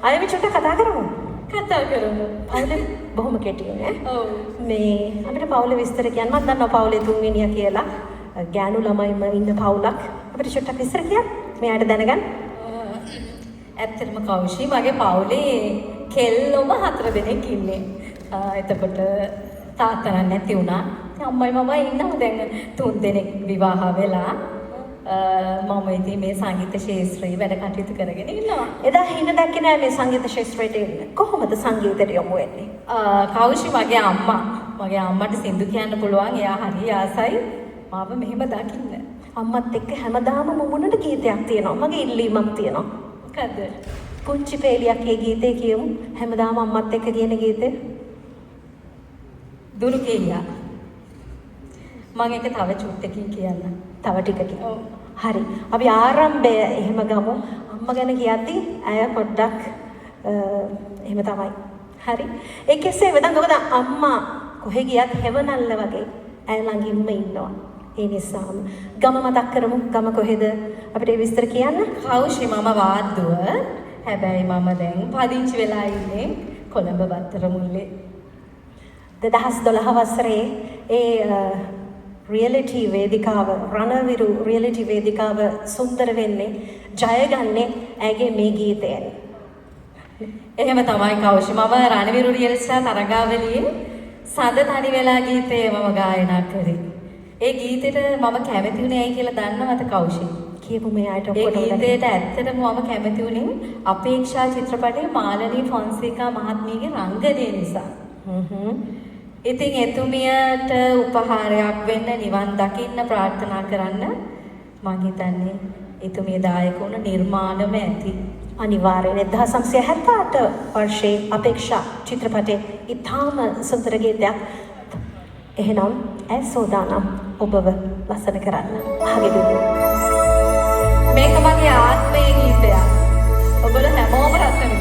අය මේ චුට්ටක් කතා කරමු. කතා කරමු. පවුලේ බොහොම කෙටියෙන් ඈ. ඔව්. මේ අපිට පවුලේ විස්තර කියන්න මම දන්නවා පවුලේ තුන්වෙනියා කියලා. ගෑනු ළමයිම ඉන්න පවුලක්. අපිට චුට්ටක් විස්තර කියන්න. මෙයාට දැනගන්න. ඇත්තටම කෞෂි මගේ පවුලේ කෙල්ලොම 4 දෙනෙක් ඉන්නේ. එතකොට තාත්තා නැති වුණා. අම්මයි මමයි ඉන්නවා දැන් 3 දෙනෙක් විවාහ වෙලා. මම ඉතින් මේ සංගීත ශාස්ත්‍රයේ වැඩ කටයුතු කරගෙන ඉන්නවා. එදා හින දැක්කේ නෑ මේ සංගීත ශාස්ත්‍රයට එන්න. කොහොමද සංගීතයට යොමු වෙන්නේ? කෞෂි මගේ අම්මට සින්දු කියන්න පුළුවන්. එයා හරි ආසයි මාව මෙහෙම දකින්න. අම්මත් එක්ක හැමදාම මුමුණට ගීතයක් තියෙනවා. මගේ ඉල්ලීමක් තියෙනවා. මොකද්ද? පුංචි පේලියක් ඒ ගීතේ කියමු. හැමදාම අම්මත් එක්ක කියන ගීතේ. දුරු කෙලියා. මම ඒක තව චුට්ටකින් කියන්න. තව ටිකකින්. ඔව්. හරි. අපි ආරම්භය එහෙම ගමු. අම්මා ගැන කියද්දි ඇය පොඩ්ඩක් එහෙම තමයි. හරි. ඒ කෙසේ වෙතත් මොකද අම්මා කොහෙ ගියත් හෙවණල්ල වගේ ඇය ළඟින්ම ඉන්නවා. ඒ නිසාම ගම මතක් කරමු. ගම කොහෙද? අපිට විස්තර කියන්න. කෞෂි මම වාද්දුව. හැබැයි මම දැන් පදිංචි වෙලා ඉන්නේ කොළඹ වත්තර මුල්ලේ. 2012 වසරේ ඒ රියැලිටි වේදිකාව රණවිරු රියැලිටි වේදිකාව සුන්දර වෙන්නේ ජයගන්නේ ඇගේ මේ ගීතයෙන්. එහෙම තමයි කෞෂි මම රණවිරු රියැලිස්ටා තරගාවලියේ සඳ තනි වෙලා ගීතය මම ගායනා කරේ. ඒ ගීතෙට මම කැමති වුණේ ඇයි කියලා දන්නවද කෞෂි? කියපු මේ අයට ඒ ගීතයට ඇත්තටම මම කැමති වුණේ අපේක්ෂා චිත්‍රපටයේ මාලනී ෆොන්සේකා මහත්මියගේ රංගනය නිසා. ඉතින් එතුමියට උපහාරයක් වෙන්න නිවන් දකින්න ප්‍රාර්ථනා කරන්න මම හිතන්නේ එතුමිය දායක වුණ නිර්මාණම ඇති. අනිවාර්යෙන් 1978 වර්ෂයේ අපේක්ෂා චිත්‍රපටයේ ඉතාම සුන්දර ගීතයක්. එහෙනම් ඇය සෝදානම් ඔබව ලස්සන කරන්න. ආගෙදු. මේක මගේ ආත්මයේ ගීතයක්. ඔබලා හැමෝම රස විඳින්න.